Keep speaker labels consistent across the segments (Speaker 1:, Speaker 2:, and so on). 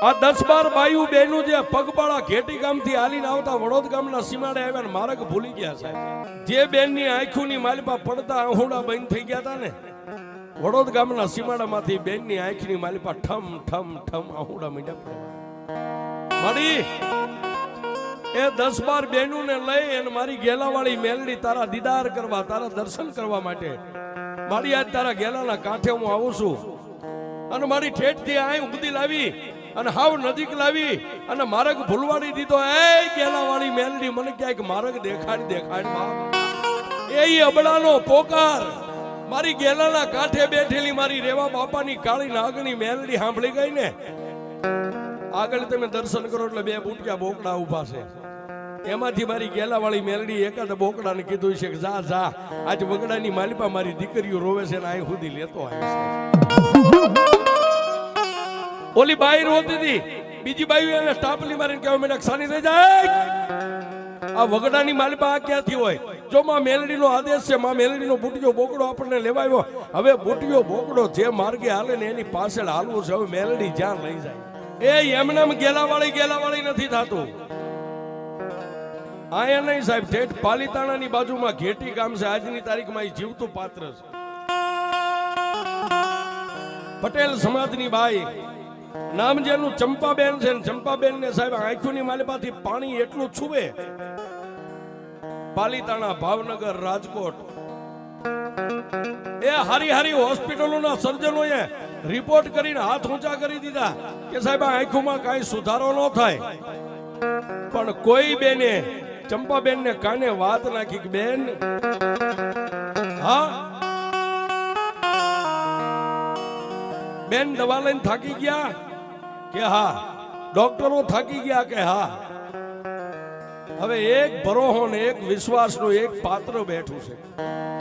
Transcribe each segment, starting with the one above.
Speaker 1: આ 10-12 બાયુ બેનું જે પગપાળા ઘેટી ગામથી હાલીને આવતા વડોદ ગામના સીમાડે આવ્યા ને માર્ગ ભૂલી ગયા સાહેબ. જે બેનની આંખોની માલિપા પડતા આહુડા બંધ થઈ ગયા હતા ને, વડોદ ગામના સીમાડામાંથી બેનની આંખની માલિપા ઠમ ઠમ ઠમ આહુડા મીંડા પડ્યા. મારી એ 10-12 બેનુને લઈ અને મારી ગેલાવાળી મેલડી તારા દીદાર કરવા, તારા દર્શન કરવા માટે મારી આજ તારા ગેલાના કાંઠે હું આવું છું. અને મારી ઠેઠથી આય ઉગદી લાવી અને હાવ નજીક લાવી અને માર્ગ ભૂલવાડી દીધો. એ ગેલાવાળી મેલડી મને ક્યાંક માર્ગ દેખાડ બાપ. એ અબડાનો પોકાર મારી ગેલાના કાંઠે બેઠેલી મારી રેવા બાપાની કાળી નાગણી મેલડી સાંભળી ગઈ ને. આગળ તમે દર્શન કરો એટલે 2 બુટિયા બોકડા ઉભા છે. એમાંથી મારી ગેલાવાળી મેલડી એકાદ બોકડાને કીધું છે કે જા જા આજ વગડાની માલિપા મારી દીકરીઓ રોવે છે ને અહીં સુધી લેતો આવે છે. ઓલી બાઈ રોતી હતી, બીજી બાઈ એને સ્ટાપલી મારીને કહેવા માંડ્યા સાની થઈ જાય. આ વગડાની માલિપા આ ક્યાંથી હોય? જો માં મેલડીનો આદેશ છે, માં મેલડીનો બુટિયો બોકડો આપણને લેવાયો. હવે બુટિયો બોકડો જે માર્ગે હાલે ને એની પાછળ હાલવું છે. હવે મેલડી જ્યાં લઈ જાય એ એમનામ ગેલાવાળી નથી થતું. આયા નહીં સાહેબ, ઠેઠ પાલીતાણાની બાજુમાં ઘેટી ગામ છે. આજની તારીખમાં એ જીવતું પાત્ર છે. પટેલ સમાજની બાઈ, નામ જેનું ચંપાબેન છે ને ચંપાબેન ને સાહેબ આંખોની માલિપાથી પાણી એટલું છુબે. પાલીતાણા, ભાવનગર, રાજકોટ એ હારી હોસ્પિટલોના સર્જનોએ રિપોર્ટ કરીને હાથ ઊંચા કરી દીધા કે સાહેબ આંખોમાં કાંઈ સુધારો ન થાય. પણ કોઈ બેને ચંપાબેન ને કાને વાત નાખી કે બેન હા બેન દવા લઈને થાકી ગયા કે હા, ડોક્ટરો થાકી ગયા કે હા. હવે એક ભરોહો ને એક વિશ્વાસનું એક પાત્ર બેઠું છે.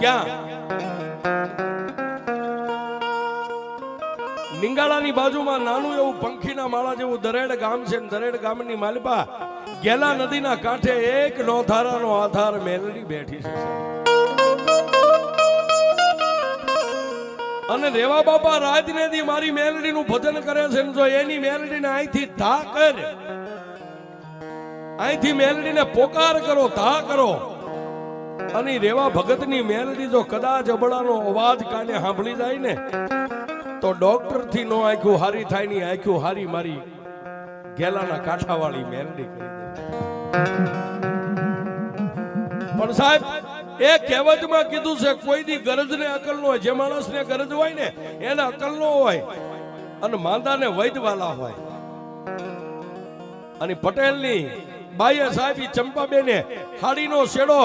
Speaker 1: ક્યાં? નિંગાળાની બાજુમાં નાનું એવું પંખીના માળા જેવું દરેડ ગામ છે. દરેડ ગામની માલિપા ગેલા નદીના કાંઠે એક નોધારાનો આધાર મેલડી બેઠી છે. અને રેવા બાપા રાજનેદી મારી મેલડીનું ભજન કરે છે. જો એની મેલડીને અહીંથી ધા કર, અહીંથી મેલડીને પોકાર કરો, ધા કરો. અને રેવા ભગતની મેલડી જો કદાચ અબડાનો અવાજ કાને સાંભળી જાય ને તો ડોક્ટર થી નો આંખ્યું હારી થાય ની આંખ્યું હારી મારી ગેલાના કાંઠાવાળી મેલડી કરી દે. પણ સાહેબ એ કહેવતમાં કીધું છે કોઈ દી ગરજ ને અકલ નો હોય. જે માણસ ને ગરજ હોય ને એને અકલ નો હોય અને માંદાને વૈદવાલા હોય. અને પટેલની બાઈએ સાહેબ ચંપાબેને હાડીનો શેડો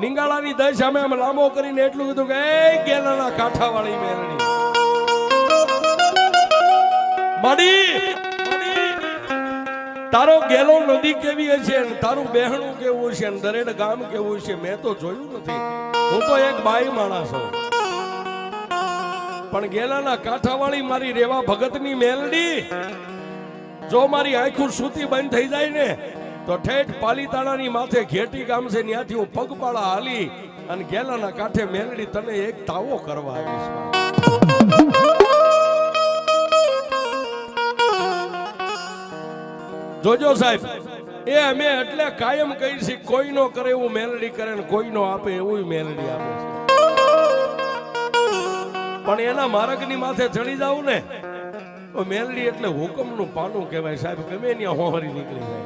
Speaker 1: નિંગાળાની દઈ સામે આમ લાંબો કરીને એટલું કીધું કે એ ગેલાના કાંઠાવાળી મેલડી માડી, તારો ગેલો નદી કેવી હશે ને તારું બહેણું કેવું છે ને દરેડ ગામ કેવું છે મેં તો જોયું નથી. હું તો એક બાઈ માણસ છું. પણ ગેલાના કાંઠાવાળી મારી રેવા ભગતની મેલડી જો મારી આંખું સૂતી બંધ થઈ જાય ને તો ઠેઠ પાલીતાણાની માથે ઘેટી ગામ છે ત્યાંથી હું પગપાળા હાલી અને ગેલાના કાંઠે મેલડી તને એક તાવો કરવા આવીશ. જોજો સાહેબ એ અમે એટલે કાયમ કહી છે કોઈનો કરે એવું મેલડી કરે ને કોઈનો આપે એવું મેલડી આપે છે. પણ એના માર્ગની માથે ચડી જાવ ને તો મેલડી એટલે હુકમનું પાનું કહેવાય સાહેબ. ગમે ત્યાં હોહરી નીકળી જાય.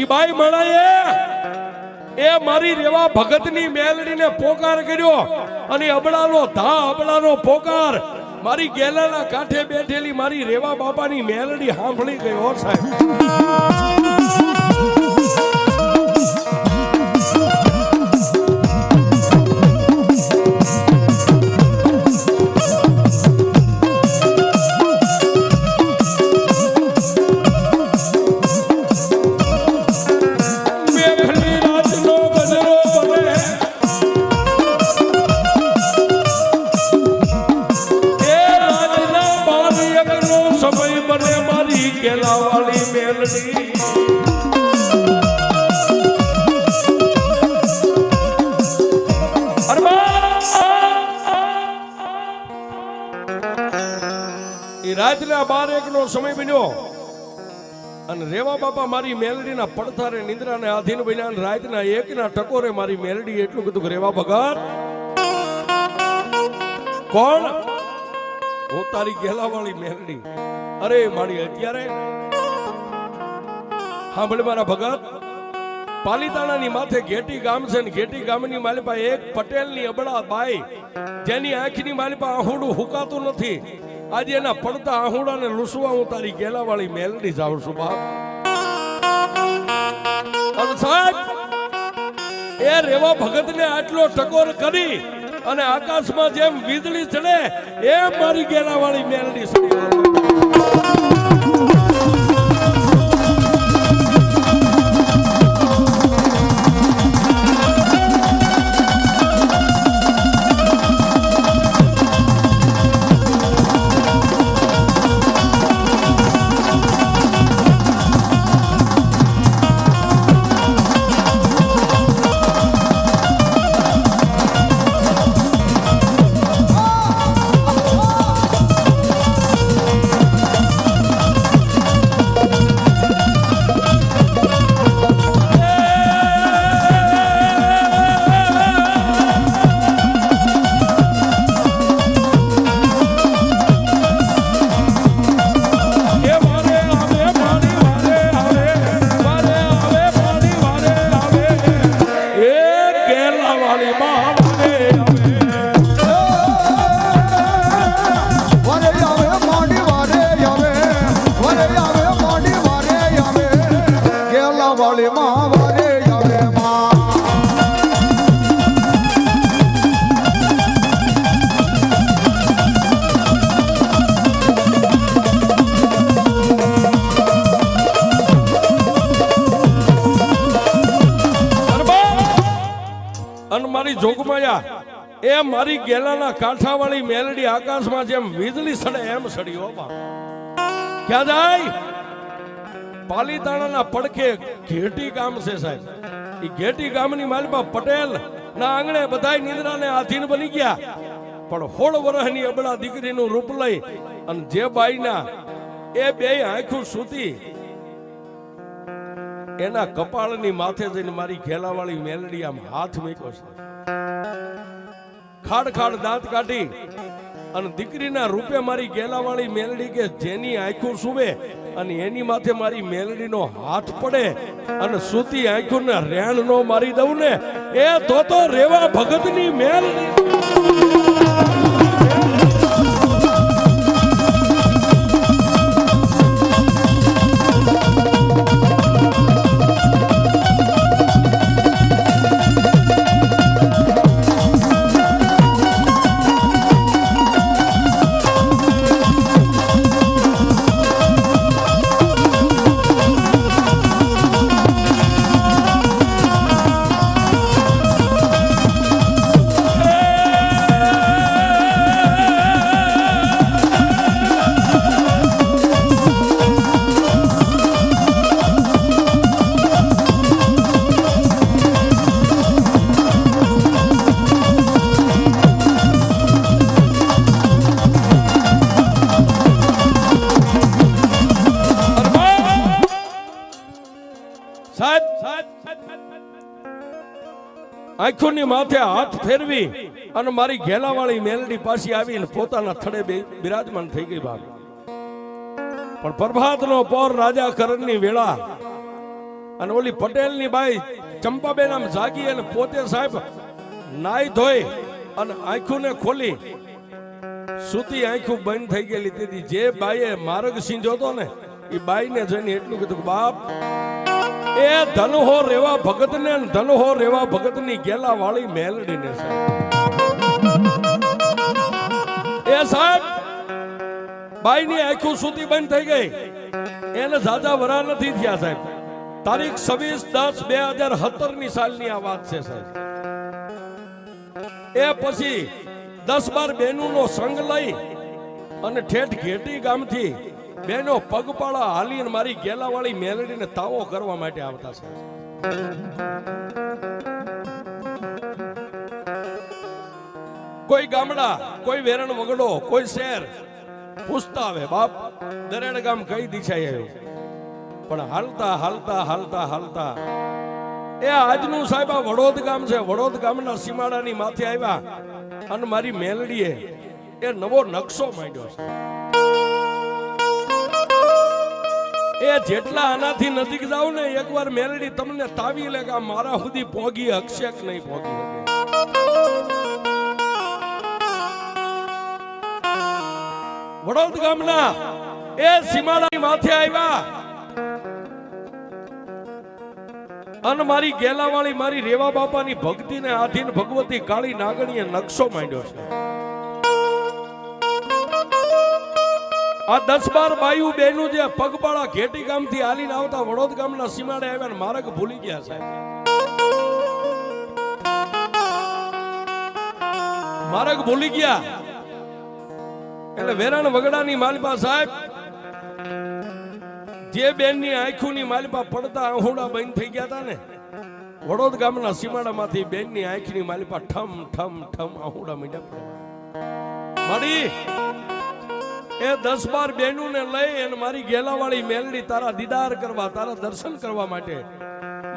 Speaker 1: ઈ બાઈ મળાય એ મારી રેવા ભગતની મેલડીને પોકાર કર્યો અને અબડાનો ધા, અબડાનો પોકાર મારી ગેલાના કાંઠે બેઠેલી મારી રેવા બાપાની મેલડી સાંભળી ગયો સાહેબ. ગેલાવાળી મેલડી રાતના 12-1 નો સમય બન્યો અને રેવા બાપા મારી મેલડીના પડથારે નિંદ્રાને આધીન બન્યા અને રાતના 1 ના ટકોરે મારી મેલડી એટલું કીધું કે રેવા ભગત કોણ? હું તારી ગેલાવાળી મેલડી. અરે મારી અત્યારે સાંભળ મારા ભગત, પાલીતાણાની માથે ઘેટી ગામ છે ને ઘેટી ગામની માલિપા એક પટેલની અબળા બાઈ જેની આંખની માલિપા આહુડું હુકાતું નથી. આજે એના પડતા આહુડાને લૂસવા હું તારી ગેલાવાળી મેલડી જાઉં છું બાપ. અને સાહેબ એ રેવા ભગતને આટલો ટકોર કરી અને આકાશમાં જેમ વીજળી ચડે એમ મારી ગેલાવાળી મેલડી સડી. જોગમાયા એ મારી ગેલાના કાંઠાવાળી મેલડી આકાશમાં જેમ વીજળી સડે એમ સડી. હો બાપ ક્યાં જાય? પાલીતાણાના પડખે ઘેટી ગામ છે સાહેબ. એ ઘેટી ગામની માલપા પટેલ ના આંગણે બધાય નિંદ્રાને આધીન બની ગયા. પણ 16 વર્ષની અબળા દીકરીનું રૂપ લઈ અને જે બાઈના એ બે આંખું સૂતી એના કપાળની માથે જઈને મારી ઘેલાવાળી મેલડી આમ હાથ મૂક્યો છે. ખાડ ખાડ દાંત કાઢી અને દીકરીના રૂપે મારી ગેલાવાળી મેલડી કે જેની આંખું સુવે અને એની માથે મારી મેલડીનો હાથ પડે અને સૂતી આંખોને રેણ નો મારી દઉં ને એ તો રેવા ભગતની મેલડી. આંખોની માથે હાથ ફેરવી અને મારી ઘેલાવાળી મેલડી પાછી આવીને પોતાના થડે બિરાજમાન થઈ ગઈ બાપ. પણ પ્રભાતનો પોર રાજા કરણની વેળા અને ઓલી પટેલની બાઈ ચંપાબેન આમ જાગી અને પોતે સાહેબ નાઈ ધોઈ અને આંખોને ખોલી સૂતી આંખો બંધ થઈ ગયેલી. તેથી જે બાઈએ માર્ગ સીંધ્યો હતો ને એ બાઈને જોઈને એટલું કીધું બાપ એ ધનહો રેવા ભગત ને ધનહો રેવા ભગત ની ગેલા વાળી મેલડી ને એ સાહેબ બાઈ ની આંખો સૂતી બંધ થઈ ગઈ. એને જાજા વરા નથી થયા સાહેબ. તારીખ 26/10/2017 ની સાલની આ વાત છે સાહેબ. એ પછી 10-12 બહેનોનો સંગ લઈ અને ઠેઠ ઘેટી ગામથી બેનો પગપાળા હાલીને મારી ગેલાવાળી મેલડીને તાવો કરવા માટે આવતા છે. કોઈ ગામડા, કોઈ વેરણ વગડો, કોઈ શહેર પૂછતા આવે બાપ દરેડ ગામ કઈ દિશાએ આવ્યું, પણ હાલતા હાલતા હાલતા હાલતા એ આજનું સાહેબ આ વડોદ ગામ છે, વડોદ ગામના સીમાડાની માથે આવ્યા અને મારી મેલડીએ એ નવો નકશો માંડ્યો છે. એ જેટલા આનાથી નજીક જાવ ને એકવાર મેલડી તમને તાવી લે કે મારા સુધી પોગી હકશે કે નહીં પોગી શકે. વડોદ ગામના એ સીમાડાની માથે આવ્યા અને મારી ગેલાવાળી મારી રેવા બાપાની ભક્તિને આધીન ભગવતી કાળી નાગણીએ નકશો માંડ્યો છે. આ 10-12 બાયુ બેનું જે પગપાળા ઘેટી ગામથી હાલીને આવતા વડોદ ગામના સીમાડે આવ્યા માર્ગ ભૂલી ગયા સાહેબ. માર્ગ ભૂલી ગયા એટલે વેરાણ વગડાની માલપા સાહેબ જે બેનની આંખોની માલપા પડતા આહુડા બંધ થઈ ગયા હતા ને, વડોદ ગામના સીમાડામાંથી બેનની આંખની માલપા ઠમ ઠમ ઠમ આહુડા મીંડા પડ્યા. મારી એ 10-12 બેનું ને લઈ અને મારી ગેલાવાળી મેલડી તારા દીદાર કરવા, તારા દર્શન કરવા માટે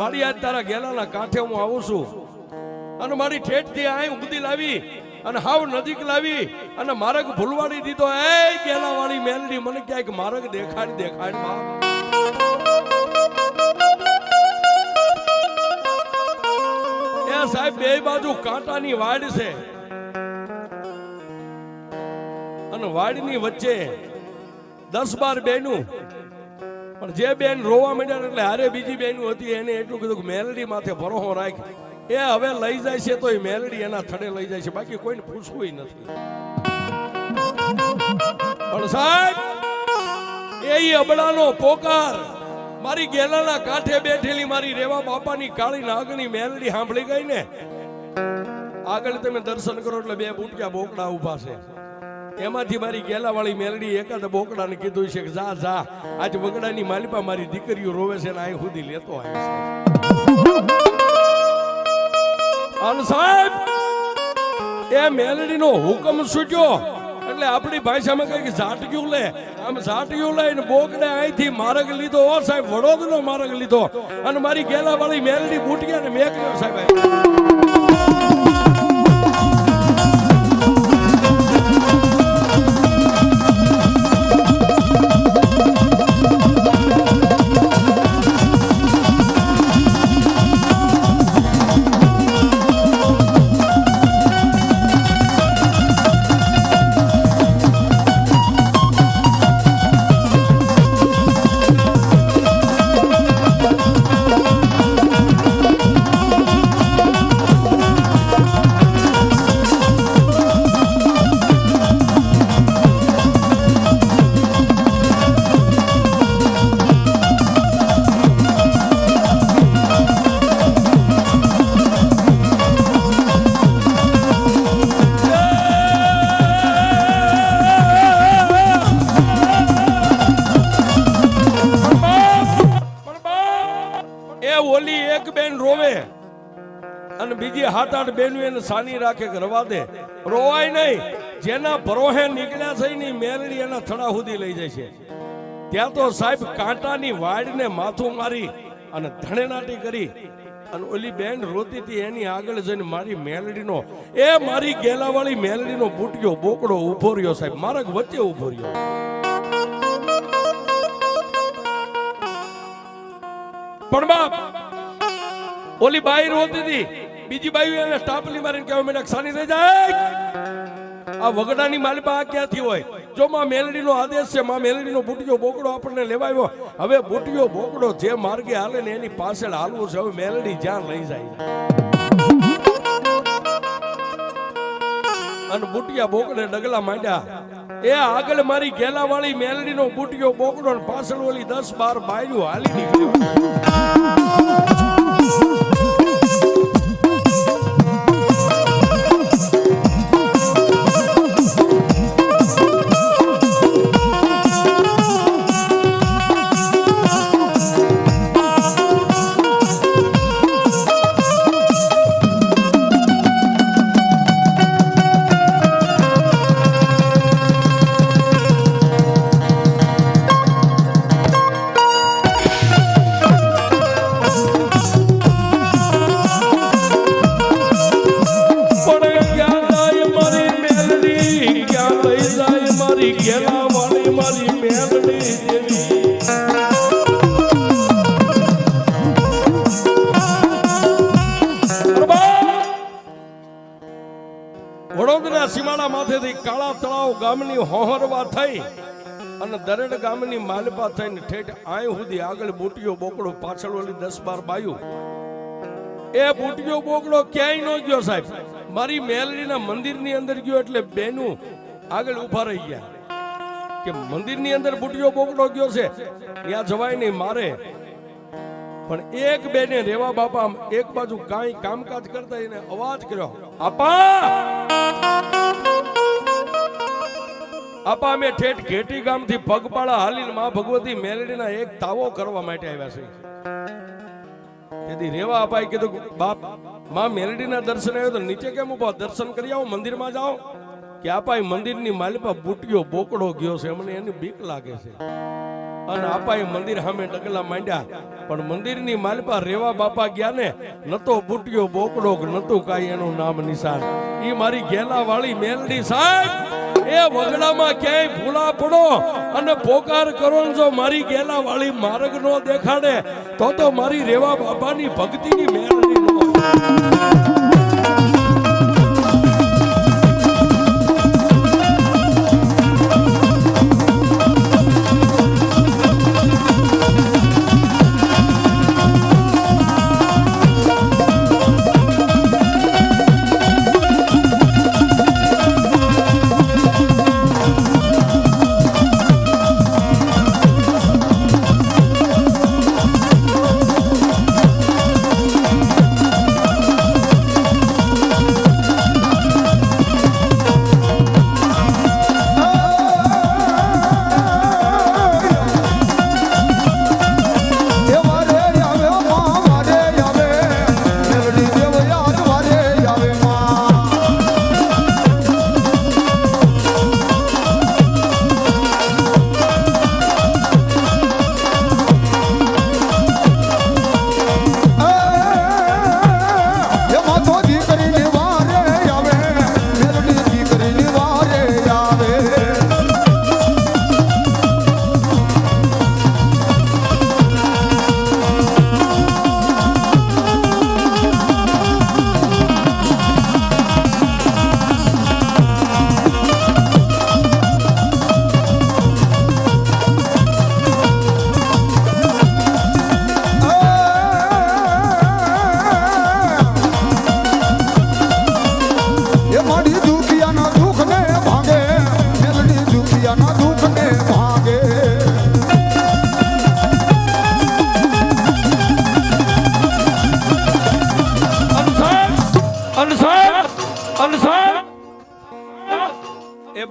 Speaker 1: મારી આજ તારા ગેલાના કાંઠે હું આવું છું અને મારી ઠેઠથી આય ઉગદી લાવી અને હાવ નજીક લાવી અને માર્ગ ભૂલવાડી દીધો. એ ગેલાવાળી મેલડી મને ક્યાંક માર્ગ દેખાડ દેખાડ માં. એ સાહેબ બે બાજુ કાંટાની વાડ છે અને વાડની વચ્ચે 10-12 બેનું, પણ જે બેન રોવા માંડ્યા એટલે હારે બીજી બેનું હતી એને એટલું કીધું કે મેલડી માથે ભરોસો રાખ, એ હવે લઈ જાય છે તો એ મેલડી એના થડે લઈ જાય છે, બાકી કોઈને પૂછવું નથી. પણ સાહેબ એ અબડાનો પોકાર મારી ગેલાના કાંઠે બેઠેલી મારી રેવા બાપાની કાળી નાગણી મેલડી સાંભળી ગઈ ને, આગળ તમે દર્શન કરો એટલે 2 બુટક્યા બોકડા ઉભા છે. એમાંથી મારી ગેલાવાળી મેલડી એકાદ બોકડાને કીધું છે કે જા જા આજ વગડાની માલિપા મારી દીકરીઓ રોવે છે ને અહીં સુધી લેતો આવે છે. અને સાહેબ એ મેલડીનો હુકમ છૂટ્યો એટલે આપણી ભાષામાં કઈ ઝાટક્યું લે, આમ ઝાટક્યું લઈને બોકડે અહીંથી માર્ગ લીધો. ઓ સાહેબ વડોદનો માર્ગ લીધો અને મારી ગેલાવાળી મેલડી બુટક્યા ને મેકલ્યો સાહેબ. અને બીજી 7-8 બેનું એને સાની રાખે કે રવા દે, રોવાય નહીં. જેના ભરોહે નીકળ્યા છે ને મેલડી એના થડા સુધી લઈ જાય છે. ત્યાં તો સાહેબ કાંટાની વાડને માથું મારી અને ધણેનાટી કરી અને ઓલી બેન રોતી હતી એની આગળ જઈને મારી મેલડીનો એ મારી ગેલાવાળી મેલડીનો બુટિયો બોકડો ઉભો રહ્યો સાહેબ, માર્ગ વચ્ચે ઉભો રહ્યો. પણ બાપ ઓલી બાઈ રોતી હતી, બીજી બાઈ એને ટાપલી મારીને કહેવા માંડ્યા સાની થઈ જાય. આ વગડાની માલિપા આ ક્યાંથી હોય? જો માં મેલડીનો આદેશ છે, માં મેલડીનો બુટિયો બોકડો આપણને લેવાયો. હવે બુટિયો બોકડો જે માર્ગે હાલે ને એની પાછળ હાલવું છે. હવે મેલડી જ્યાં લઈ જાય અને બુટિયા બોકડે ડગલા માંડ્યા. એ આગળ મારી ગેલાવાળી મેલડીનો બુટિયો બોકડો ને પાછળ ઓલી 10-12 બાયું હાલી નીકળ્યો. મારી મેલડી દેવી વડોદરા સીમાડા માથેથી કાળા તળાવ ગામની હોહરવા થઈ અને દરેડ ગામની માલપા થઈને ઠેઠ આય સુધી આગળ બુટીઓ બોકડો પાછળ ઓલી 10-12 બાયું એ બુટીઓ બોકડો ક્યાંય ન ગયો સાહેબ મારી મેલડીના મંદિરની અંદર ગયો એટલે બેનું આગળ ઊભા રહી ગયા કે મંદિરની અંદર બુટીઓ બોકડો ગયો છે ત્યાં જવાય નહીં મારે પણ એક બેને રેવા બાપા એક બાજુ કાંઈ કામકાજ કરતા એને અવાજ કર્યો આપા અમે ઠેઠ ઘેટી ગામથી પગપાળા હાલીને માં ભગવતી મેલડીના એક તાવો કરવા માટે આવ્યા છે તેથી રેવા અપાએ કીધું બાપ માં મેલડીના દર્શન આવ્યો તો નીચે કેમ ઉભા દર્શન કરી આવો મંદિરમાં જાઓ કે આપાએ મંદિરની માલિપા બુટીઓ બોકડો ગયો છે અમને એની બીક લાગે છે અને આપાએ મંદિર સામે ડગલા માંડ્યા પણ મંદિરની માલિપા રેવા બાપા ગયા ને નતો બુટીઓ બોકડો નતું કાંઈ એનું નામ નિશાન ઈ મારી ગેલા વાળી મેલડી સાહેબ એ વગડામાં ક્યાંય ભૂલા પડો અને પોકાર કરો જો મારી ગેલા વાળી માર્ગ નો દેખાડે તો મારી રેવા બાપાની ભક્તિની મેલડી નો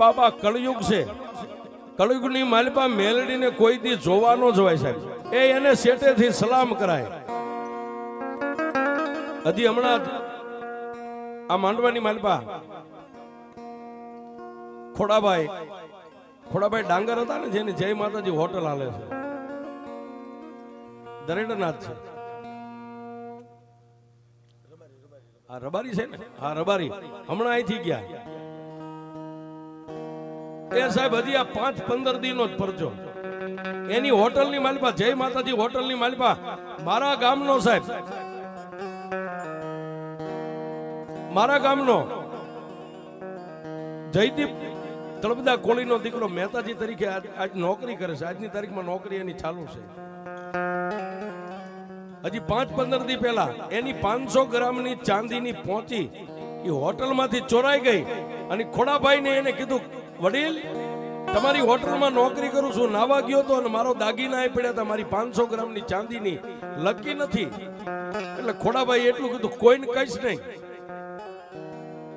Speaker 1: બાબા કળયુગ છે કળયુગની માલિપા મેલડીને કોઈ દી જોવા ન જવાય સાહેબ એ એને શેટેથી સલામ કરાય હજી હમણાં આ માંડવાની માલિપા ખોડાભાઈ ડાંગર હતા ને જેની જય માતાજી હોટલ હાલે છે દરેડનાથ છે આ રબારી છે ને હા રબારી હમણાં અહીંથી ગયા એ સાહેબ હજી આ 5-15 દિનનો જ પરચો એની હોટલની માલિપા જય માતાજી હોટલની માલિપા મારા ગામનો સાહેબ મારા ગામનો જયદીપ તળપદા કોળીનો દીકરો મહેતાજી તરીકે આજ નોકરી કરે છે આજની તારીખમાં નોકરી એની ચાલુ છે હજી 5-15 દી પહેલા એની 500 ગ્રામની ચાંદીની પહોંચી એ હોટલમાંથી ચોરાઈ ગઈ અને ખોડાભાઈને એને કીધું વડીલ તમારી હોટલમાં નોકરી કરું છું નાવા ગયો તો અને મારો દાગીના પડ્યા હતા મારી 500 ગ્રામની ચાંદીની લકી નથી એટલે ખોડાભાઈ એટલું કીધું કોઈને કહીશ નહીં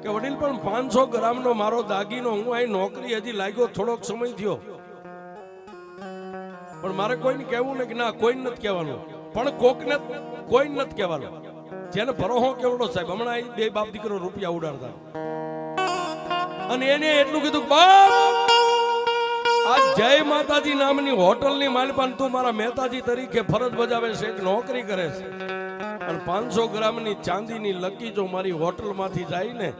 Speaker 1: કે વડીલ પણ 500 ગ્રામનો મારો દાગીનો હું અહીં નોકરી હજી લાગ્યો થોડોક સમય થયો પણ મારે કોઈને કહેવું ને કે ના કોઈને નથી કહેવાનું પણ કોકને કોઈ નથી કહેવાનું જેને ભરોહો કેવડો સાહેબ હમણાં બે બાપ દીકરો રૂપિયા ઉડાડતા અને એને એટલું કીધું બાપ આ જય માતાજી નામની હોટલની માલપાન તું મારા મહેતાજી તરીકે ફરજ બજાવે છે એક નોકરી કરે છે અને 500 ગ્રામની ચાંદીની લકી જો મારી હોટલમાંથી જાય ને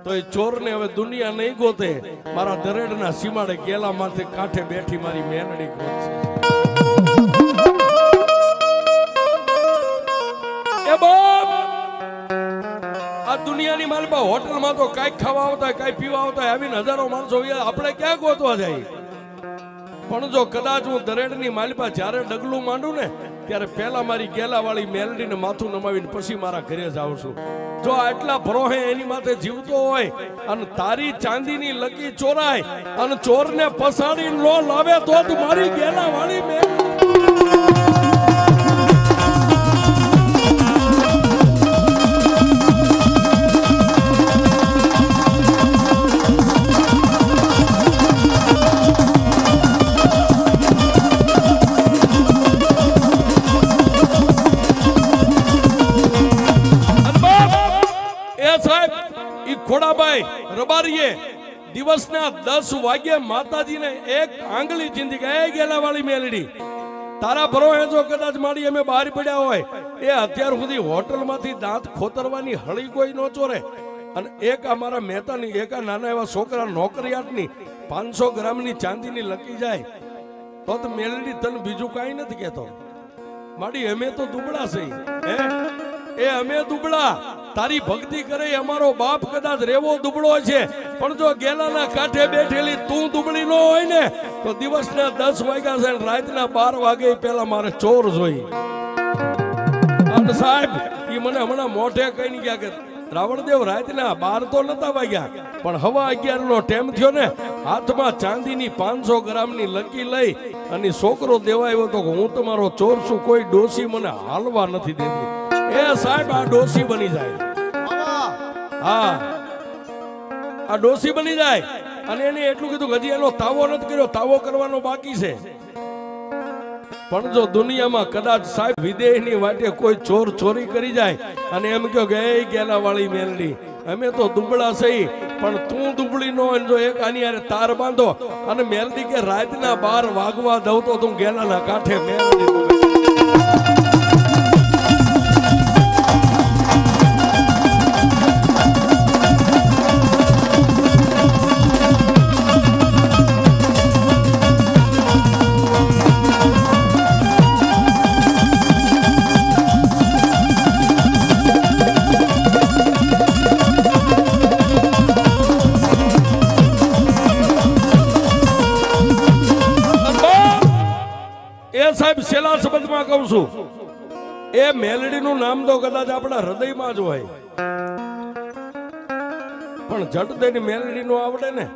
Speaker 1: તો એ ચોરને હવે દુનિયા નહીં ગોતે, મારા દરેડના સીમાડે ગેલામાંથી કાંઠે બેઠી મારી મેનડી ગોતશે. એ બાપ, આ દુનિયાની માલમાં હોટલમાં તો કાંઈક ખાવા આવતા હોય, કાંઈ પીવા આવતા હોય, આવીને હજારો માણસો આપણે ક્યાં ગોતવા જાય? પણ જો કદાચ હું દરેડની માલપા જ્યારે ડગલું માંડું ને ત્યારે પહેલા મારી ગેલાવાળી મેલડીને માથું નમાવીને પછી મારા ઘરે જ આવું છું. જો આટલા ભરોહે એની માથે જીવતો હોય અને તારી ચાંદીની લકી ચોરાય અને ચોરને પસાડીને લો લાવે તો મારી ગેલાવાળી મેલડી ખોડાભાઈ રબારીએ દિવસના 10 વાગ્યે માતાજીને એક આંગળી ચીંધી કે એ ગેલાવાળી મેલડી તારા ભરોહે જો કદાચ મારી અમે બહાર પડ્યા હોય એ અત્યાર સુધી હોટલમાંથી દાંત ખોતરવાની હળી કોઈ ન ચોરે અને એક અમારા મહેતાની એક નાના એવા છોકરા નોકરિયાતની 500 ગ્રામની ચાંદીની લકી જાય તો મેલડી તને બીજું કાંઈ નથી કહેતો. માડી અમે તો દુબળા છે એ અમે દુબળા, તારી ભક્તિ કરે અમારો બાપ કદાચ રેવો દુબળો છે, પણ જો ગેલાના કાંઠે બેઠેલી તું દુબળી ન હોય ને તો દિવસના 10 વાગ્યા છે રાતના 12 વાગે પહેલા મારે ચોર જોઈ. અને સાહેબ એ મને હમણાં મોઢે કઈ ગયા કે રાવણદેવ રાતના 12 તો નતા વાગ્યા પણ હવા 11 નો ટાઈમ થયો ને હાથમાં ચાંદીની 500 ગ્રામની લકી લઈ અને છોકરો દેવાયો તો હું તમારો ચોર છું, કોઈ ડોસી મને હાલવા નથી દેતી. એ સાહેબ આ ડોસી બની જાય, હા આ ડોસી બની જાય. અને એને એટલું કીધું કે હજી એનો તાવો નથી કર્યો, તાવો કરવાનો બાકી છે. પણ જો દુનિયામાં કદાચ સાહેબ વિદેહની વાટે કોઈ ચોર ચોરી કરી જાય અને એમ કહો કે એ ગેલાવાળી મેલડી અમે તો દુબળા સહી પણ તું દુબળી નો હોય, જો એક આની યારે તાર બાંધો અને મેલડી કે રાતના 12 વાગવા દઉં તો તું ગેલાના કાંઠે મેલડી સાહેબ છેલ્લા શબ્દમાં કહું છું એ મેલડીનું નામ તો કદાચ આપણા હૃદયમાં જ હોય પણ જટ દઈને મેલડી નો આવડે ને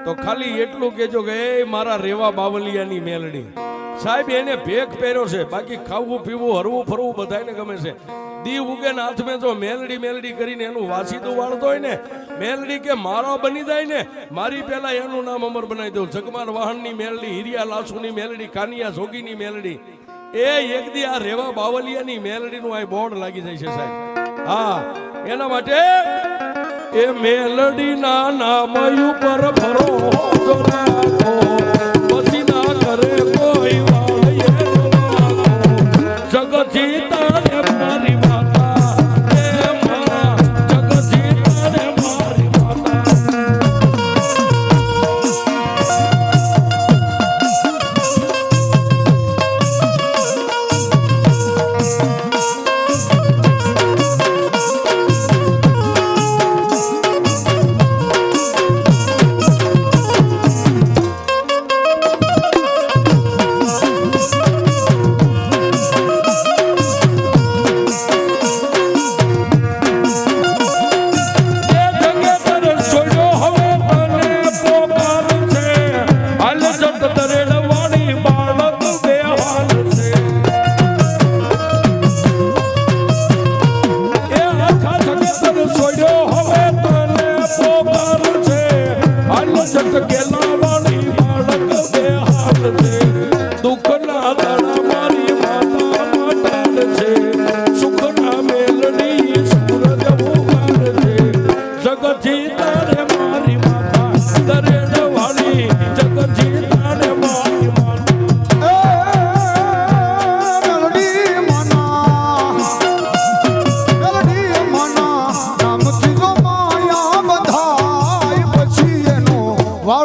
Speaker 1: તો ખાલી એટલું કેજો કે એ મારા રેવા બાવલિયાની મેલડી. સાહેબ એને ભેખ પહેર્યો છે, બાકી ખાવું પીવું હરવું ફરવું બધાને ગમે છે. દીવ ઉગે ને હાથ મેં જો મેલડી મેલડી કરીને એનું વાસીદું વાળતો હોય ને મેલડી કે મારો બની જાય ને મારી પેલા એનું નામ અમર બનાવી દઉં. જગમાર વાહનની મેલડી, હિરિયા લાસુની મેલડી, કાનિયા જોગીની મેલડી, એ એક દી આ રેવા બાવલિયાની મેલડીનું આ બોર્ડ લાગી જાય છે સાહેબ. હા એના માટે એ મેલડીના નામ ઉપર ભરો પછી ના કરે કોઈ જગત મારી
Speaker 2: બધા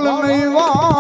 Speaker 2: નહીં વા